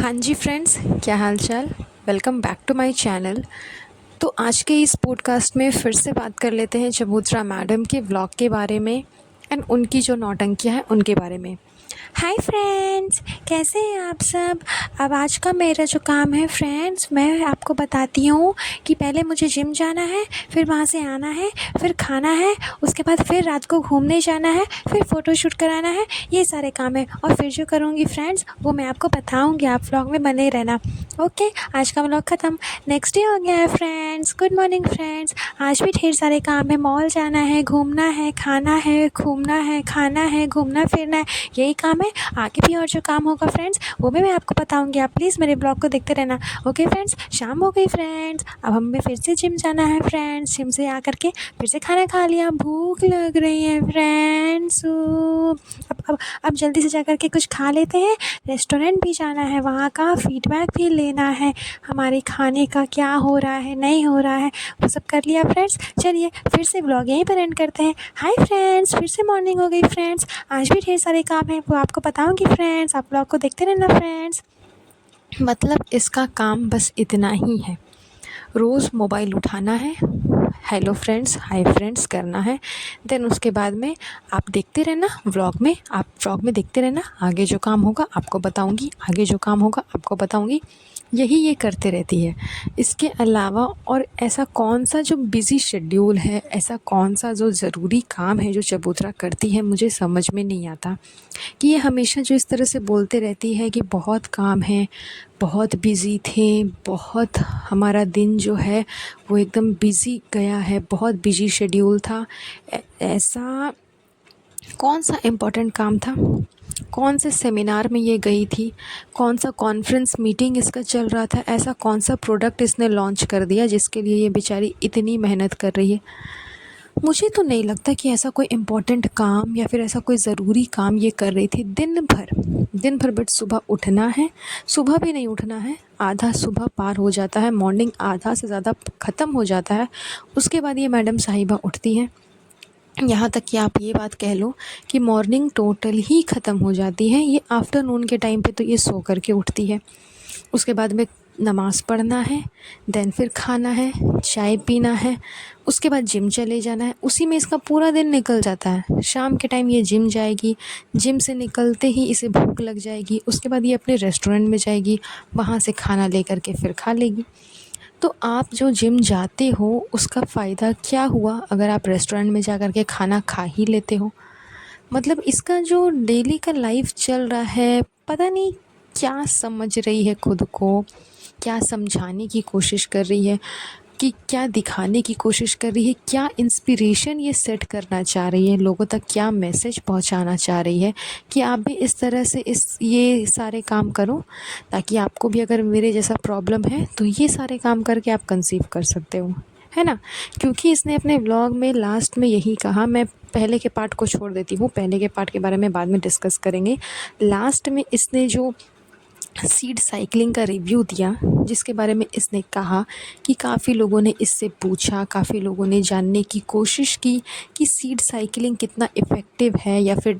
हाँ जी फ्रेंड्स, क्या हाल चाल। Welcome back to my channel. तो आज के इस पॉडकास्ट में फिर से बात कर लेते हैं चबूतरा मैडम के व्लॉग के बारे में एंड उनकी जो नौटंकियाँ हैं उनके बारे में। हाय फ्रेंड्स, कैसे हैं आप सब। अब आज का मेरा जो काम है फ्रेंड्स, मैं आपको बताती हूँ कि पहले मुझे जिम जाना है, फिर वहाँ से आना है, फिर खाना है, उसके बाद फिर रात को घूमने जाना है, फिर फ़ोटोशूट कराना है। ये सारे काम है और फिर जो करूँगी फ्रेंड्स वो मैं आपको बताऊँगी। आप व्लॉग में बने रहना। ओके, आज का व्लॉग ख़त्म। नेक्स्ट डे हो गया है फ्रेंड्स। Good morning friends. आज भी ढेर सारे काम है। मॉल जाना है, घूमना है, खाना है, घूमना है, खाना है, घूमना फिरना है, यही काम है। आगे भी और जो काम होगा फ्रेंड्स वो भी मैं आपको बताऊंगी। आप प्लीज़ मेरे ब्लॉग को देखते रहना। ओके फ्रेंड्स, शाम हो गई फ्रेंड्स। अब हमें फिर से जिम जाना है फ्रेंड्स। जिम से आकर के फिर से खाना खा लिया, भूख लग रही है फ्रेंड्स। अब जल्दी से जाकर के कुछ खा लेते हैं। रेस्टोरेंट भी जाना है, वहाँ का फीडबैक भी लेना है, हमारे खाने का क्या हो रहा है, नहीं हो रहा है, वो सब कर लिया फ्रेंड्स। चलिए फिर से ब्लॉग यहीं पर एंड करते हैं। हाय फ्रेंड्स, फिर से मॉर्निंग हो गई फ्रेंड्स। आज भी ढेर सारे काम हैं, वो आपको बताऊंगी फ्रेंड्स। आप ब्लॉग को देखते रहना फ्रेंड्स। मतलब इसका काम बस इतना ही है, रोज़ मोबाइल उठाना है, हेलो फ्रेंड्स, हाय फ्रेंड्स करना है। देन उसके बाद में आप देखते रहना व्लॉग में, आप व्लॉग में देखते रहना। आगे जो काम होगा आपको बताऊंगी, आगे जो काम होगा आपको बताऊंगी। यही ये करते रहती है। इसके अलावा और ऐसा कौन सा जो बिज़ी शेड्यूल है, ऐसा कौन सा जो ज़रूरी काम है जो चबूतरा करती है, मुझे समझ में नहीं आता कि ये हमेशा जो इस तरह से बोलते रहती है कि बहुत काम है, बहुत बिज़ी थे, बहुत हमारा दिन जो है वो एकदम बिज़ी गया है, बहुत बिज़ी शेड्यूल था। ऐसा कौन सा इम्पोर्टेंट काम था, कौन से सेमिनार में ये गई थी, कौन सा कॉन्फ्रेंस मीटिंग इसका चल रहा था, ऐसा कौन सा प्रोडक्ट इसने लॉन्च कर दिया जिसके लिए ये बेचारी इतनी मेहनत कर रही है। मुझे तो नहीं लगता कि ऐसा कोई इम्पोर्टेंट काम या फिर ऐसा कोई ज़रूरी काम ये कर रही थी। दिन भर बट सुबह उठना है, सुबह भी नहीं उठना है, आधा सुबह पार हो जाता है, मॉर्निंग आधा से ज़्यादा ख़त्म हो जाता है, उसके बाद ये मैडम साहिबा उठती हैं। यहाँ तक कि आप ये बात कह लो कि मॉर्निंग टोटल ही ख़त्म हो जाती है, ये आफ्टरनून के टाइम पे तो ये सो कर के उठती है। उसके बाद में नमाज़ पढ़ना है, देन फिर खाना है, चाय पीना है, उसके बाद जिम चले जाना है। उसी में इसका पूरा दिन निकल जाता है। शाम के टाइम ये जिम जाएगी, जिम से निकलते ही इसे भूख लग जाएगी, उसके बाद ये अपने रेस्टोरेंट में जाएगी, वहाँ से खाना लेकर के फिर खा लेगी। तो आप जो जिम जाते हो उसका फ़ायदा क्या हुआ अगर आप रेस्टोरेंट में जा कर के खाना खा ही लेते हो। मतलब इसका जो डेली का लाइफ चल रहा है, पता नहीं क्या समझ रही है खुद को, क्या समझाने की कोशिश कर रही है, कि क्या दिखाने की कोशिश कर रही है, क्या इंस्पिरेशन ये सेट करना चाह रही है, लोगों तक क्या मैसेज पहुंचाना चाह रही है कि आप भी इस तरह से ये सारे काम करो, ताकि आपको भी अगर मेरे जैसा प्रॉब्लम है तो ये सारे काम करके आप कंसीव कर सकते हो, है ना। क्योंकि इसने अपने व्लॉग में लास्ट में यही कहा, मैं पहले के पार्ट को छोड़ देती हूँ, पहले के पार्ट के बारे में बाद में डिस्कस करेंगे। लास्ट में इसने जो सीड साइकिलिंग का रिव्यू दिया, जिसके बारे में इसने कहा कि काफ़ी लोगों ने इससे पूछा, काफ़ी लोगों ने जानने की कोशिश की कि सीड साइकिलिंग कितना इफ़ेक्टिव है या फिर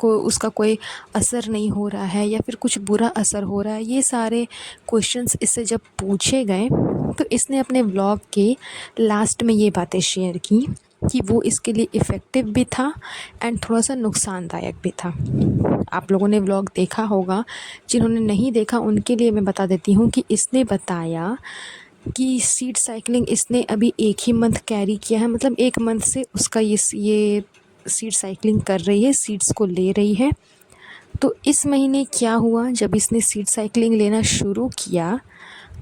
उसका कोई असर नहीं हो रहा है या फिर कुछ बुरा असर हो रहा है। ये सारे क्वेश्चंस इससे जब पूछे गए तो इसने अपने व्लॉग के लास्ट में ये बातें शेयर की कि वो इसके लिए इफ़ेक्टिव भी था एंड थोड़ा सा नुकसानदायक भी था। आप लोगों ने व्लॉग देखा होगा, जिन्होंने नहीं देखा उनके लिए मैं बता देती हूँ कि इसने बताया कि सीड साइकिलिंग इसने अभी एक ही मंथ कैरी किया है, मतलब एक मंथ से उसका ये सीड साइकिलिंग कर रही है, सीड्स को ले रही है। तो इस महीने क्या हुआ, जब इसने सीड साइकिलिंग लेना शुरू किया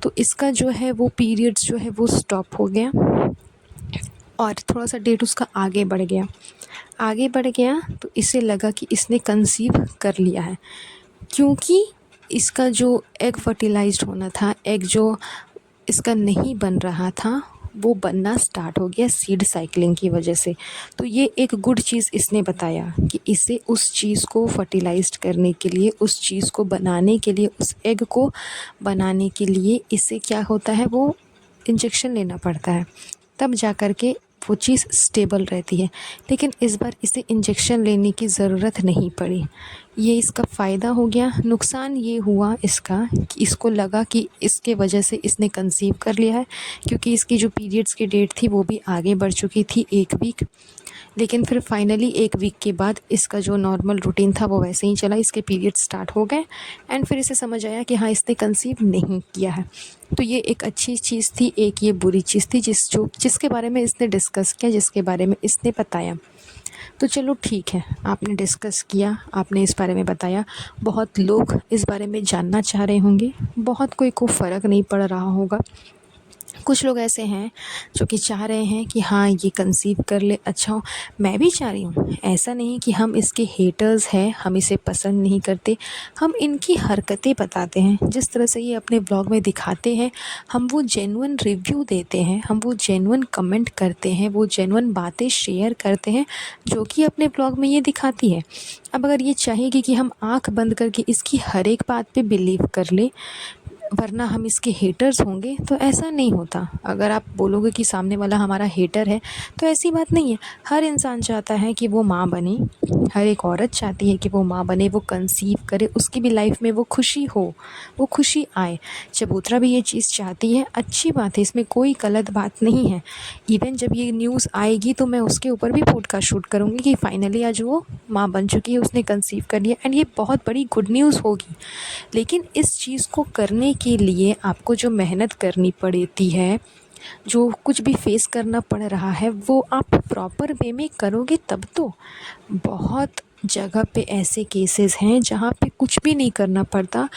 तो इसका जो है वो पीरियड्स जो है वो स्टॉप हो गया और थोड़ा सा डेट उसका आगे बढ़ गया तो इसे लगा कि इसने कंसीव कर लिया है, क्योंकि इसका जो एग फर्टिलाइज्ड होना था, एग जो इसका नहीं बन रहा था वो बनना स्टार्ट हो गया सीड साइकिलिंग की वजह से। तो ये एक गुड चीज़ इसने बताया कि इसे उस चीज़ को फर्टिलाइज्ड करने के लिए, उस चीज़ को बनाने के लिए, उस एग को बनाने के लिए इसे क्या होता है, वो इंजेक्शन लेना पड़ता है, तब जा कर के वो चीज़ स्टेबल रहती है। लेकिन इस बार इसे इंजेक्शन लेने की ज़रूरत नहीं पड़ी, ये इसका फ़ायदा हो गया। नुकसान ये हुआ इसका कि इसको लगा कि इसके वजह से इसने कंसीव कर लिया है, क्योंकि इसकी जो पीरियड्स की डेट थी वो भी आगे बढ़ चुकी थी 1 वीक। लेकिन फिर फाइनली 1 वीक के बाद इसका जो नॉर्मल रूटीन था वो वैसे ही चला, इसके पीरियड स्टार्ट हो गए एंड फिर इसे समझ आया कि हाँ, इसने कंसीव नहीं किया है। तो ये एक अच्छी चीज़ थी, एक ये बुरी चीज़ थी जिसके बारे में इसने डिस्कस किया, जिसके बारे में इसने बताया। तो चलो ठीक है, आपने डिस्कस किया, आपने इस बारे में बताया, बहुत लोग इस बारे में जानना चाह रहे होंगे, बहुत कोई को फ़र्क नहीं पड़ रहा होगा। कुछ लोग ऐसे हैं जो कि चाह रहे हैं कि हाँ, ये कंसीव कर ले, अच्छा हो। मैं भी चाह रही हूँ, ऐसा नहीं कि हम इसके हेटर्स हैं, हम इसे पसंद नहीं करते। हम इनकी हरकतें बताते हैं, जिस तरह से ये अपने ब्लॉग में दिखाते हैं, हम वो जेन्युइन रिव्यू देते हैं, हम वो जेन्युइन कमेंट करते हैं, वो जेन्युइन बातें शेयर करते हैं जो कि अपने ब्लॉग में ये दिखाती है। अब अगर ये चाहेगी कि हम आँख बंद करके इसकी हर एक बात पे बिलीव कर लें, वरना हम इसके हेटर्स होंगे, तो ऐसा नहीं होता। अगर आप बोलोगे कि सामने वाला हमारा हेटर है, तो ऐसी बात नहीं है। हर इंसान चाहता है कि वो माँ बने, हर एक औरत चाहती है कि वो माँ बने, वो कंसीव करे, उसकी भी लाइफ में वो खुशी हो, वो खुशी आए। चबूतरा भी ये चीज़ चाहती है, अच्छी बात है, इसमें कोई गलत बात नहीं है। इवन जब ये न्यूज़ आएगी तो मैं उसके ऊपर भी पॉडकास्ट शूट करूँगी कि फाइनली आज वो माँ बन चुकी है, उसने कंसीव कर लिया एंड ये बहुत बड़ी गुड न्यूज़ होगी। लेकिन इस चीज़ को करने के लिए आपको जो मेहनत करनी पड़ती है, जो कुछ भी फेस करना पड़ रहा है, वो आप प्रॉपर वे में करोगे तब तो। बहुत जगह पे ऐसे केसेस हैं जहाँ पे कुछ भी नहीं करना पड़ता,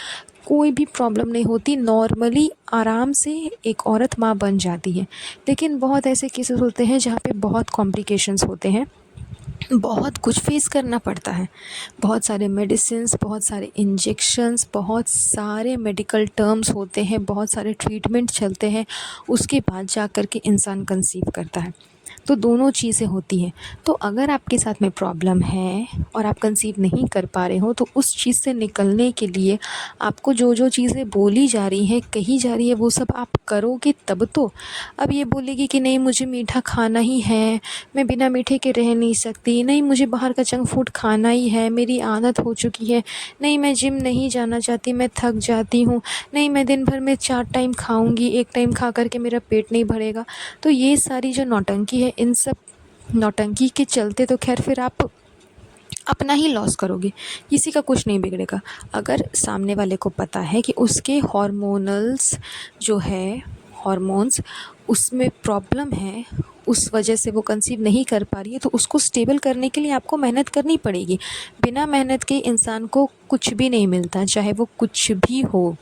कोई भी प्रॉब्लम नहीं होती, नॉर्मली आराम से एक औरत माँ बन जाती है। लेकिन बहुत ऐसे केसेस होते हैं जहाँ पे बहुत कॉम्प्लिकेशंस होते हैं, बहुत कुछ फेस करना पड़ता है, बहुत सारे मेडिसिन्स, बहुत सारे इंजेक्शंस, बहुत सारे मेडिकल टर्म्स होते हैं, बहुत सारे ट्रीटमेंट चलते हैं, उसके बाद जा कर के इंसान कंसीव करता है। तो दोनों चीज़ें होती हैं। तो अगर आपके साथ में प्रॉब्लम है और आप कंसीव नहीं कर पा रहे हो, तो उस चीज़ से निकलने के लिए आपको जो जो चीज़ें बोली जा रही हैं, कही जा रही है, वो सब आप करोगे तब तो। अब ये बोलेगी कि नहीं, मुझे मीठा खाना ही है, मैं बिना मीठे के रह नहीं सकती, नहीं मुझे बाहर का जंक फूड खाना ही है, मेरी आदत हो चुकी है, नहीं मैं जिम नहीं जाना चाहती, मैं थक जाती हूँ, नहीं मैं दिन भर में 4 टाइम खाऊंगी, 1 टाइम खा कर के मेरा पेट नहीं भरेगा। तो ये सारी जो नौटंकी है, इन सब नौटंकी के चलते तो खैर फिर आप अपना ही लॉस करोगे, किसी का कुछ नहीं बिगड़ेगा। अगर सामने वाले को पता है कि उसके हॉर्मोनल्स जो है, हॉर्मोन्स, उसमें प्रॉब्लम है, उस वजह से वो कंसीव नहीं कर पा रही है, तो उसको स्टेबल करने के लिए आपको मेहनत करनी पड़ेगी। बिना मेहनत के इंसान को कुछ भी नहीं मिलता, चाहे वो कुछ भी हो,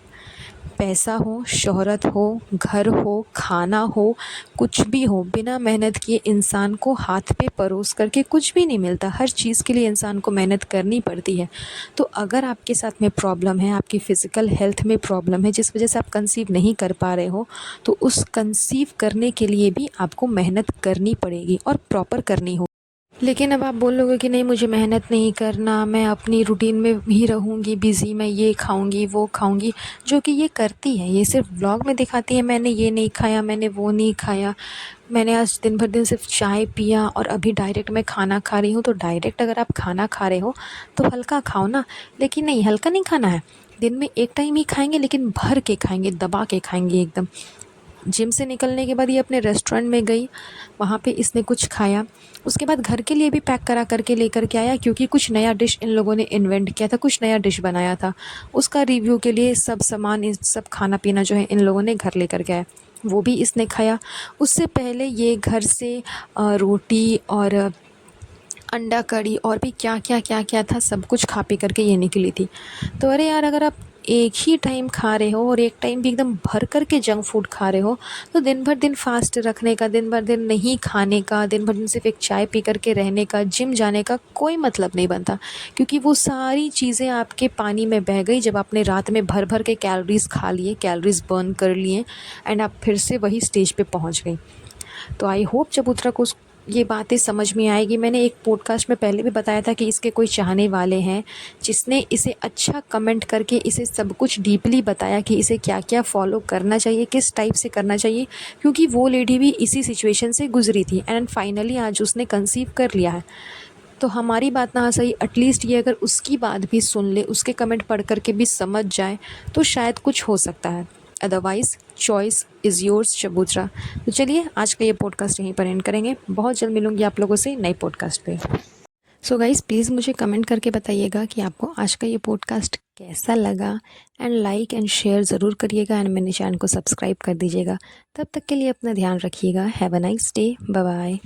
पैसा हो, शोहरत हो, घर हो, खाना हो, कुछ भी हो, बिना मेहनत किए इंसान को हाथ पे परोस करके कुछ भी नहीं मिलता। हर चीज़ के लिए इंसान को मेहनत करनी पड़ती है। तो अगर आपके साथ में प्रॉब्लम है, आपकी फ़िज़िकल हेल्थ में प्रॉब्लम है, जिस वजह से आप कंसीव नहीं कर पा रहे हो, तो उस कंसीव करने के लिए भी आपको मेहनत करनी पड़ेगी और प्रॉपर करनी होगी। लेकिन अब आप बोलोगे कि नहीं, मुझे मेहनत नहीं करना, मैं अपनी रूटीन में ही रहूँगी बिज़ी, मैं ये खाऊँगी, वो खाऊँगी, जो कि ये करती है। ये सिर्फ व्लॉग में दिखाती है, मैंने ये नहीं खाया, मैंने वो नहीं खाया, मैंने आज दिन भर दिन सिर्फ चाय पिया और अभी डायरेक्ट मैं खाना खा रही हूँ। तो डायरेक्ट अगर आप खाना खा रहे हो तो हल्का खाओ ना। लेकिन नहीं, हल्का नहीं खाना है, दिन में 1 टाइम ही खाएंगे, लेकिन भर के खाएंगे, दबा के खाएंगे एकदम। जिम से निकलने के बाद ये अपने रेस्टोरेंट में गई, वहाँ पे इसने कुछ खाया, उसके बाद घर के लिए भी पैक करा करके लेकर के आया, क्योंकि कुछ नया डिश इन लोगों ने इन्वेंट किया था, कुछ नया डिश बनाया था, उसका रिव्यू के लिए सब सामान, इस सब खाना पीना जो है इन लोगों ने घर लेकर के आया, वो भी इसने खाया। उससे पहले ये घर से रोटी और अंडा कड़ी और भी क्या क्या क्या क्या था, सब कुछ खा पी करके ये निकली थी। तो अरे यार, अगर आप एक ही टाइम खा रहे हो और एक टाइम भी एकदम भर कर के जंक फूड खा रहे हो, तो दिन भर दिन फास्ट रखने का, दिन भर दिन नहीं खाने का, दिन भर दिन सिर्फ एक चाय पी करके रहने का, जिम जाने का कोई मतलब नहीं बनता। क्योंकि वो सारी चीज़ें आपके पानी में बह गई जब आपने रात में भर भर के कैलोरीज़ खा लिए, कैलोरीज़ बर्न कर लिए एंड आप फिर से वही स्टेज पे पहुंच गई। तो आई होप चबूतरा को ये बातें समझ में आएगी। मैंने एक पॉडकास्ट में पहले भी बताया था कि इसके कोई चाहने वाले हैं, जिसने इसे अच्छा कमेंट करके इसे सब कुछ डीपली बताया कि इसे क्या क्या फॉलो करना चाहिए, किस टाइप से करना चाहिए, क्योंकि वो लेडी भी इसी सिचुएशन से गुजरी थी एंड फाइनली आज उसने कंसीव कर लिया है। तो हमारी बात ना सही, एटलीस्ट ये अगर उसकी बात भी सुन ले, उसके कमेंट पढ़ कर के भी समझ जाए तो शायद कुछ हो सकता है। अदरवाइज़ चॉइस इज़ योर्स चबूतरा। तो चलिए आज का ये पॉडकास्ट यहीं पर एंड करेंगे। बहुत जल्द मिलूँगी आप लोगों से नई पॉडकास्ट पे। सो गाइज़ प्लीज़ मुझे कमेंट करके बताइएगा कि आपको आज का ये पॉडकास्ट कैसा लगा, एंड लाइक एंड शेयर ज़रूर करिएगा, एंड मेरे चैनल को सब्सक्राइब कर दीजिएगा। तब तक के लिए अपना ध्यान रखिएगा। Have a nice day. Bye bye.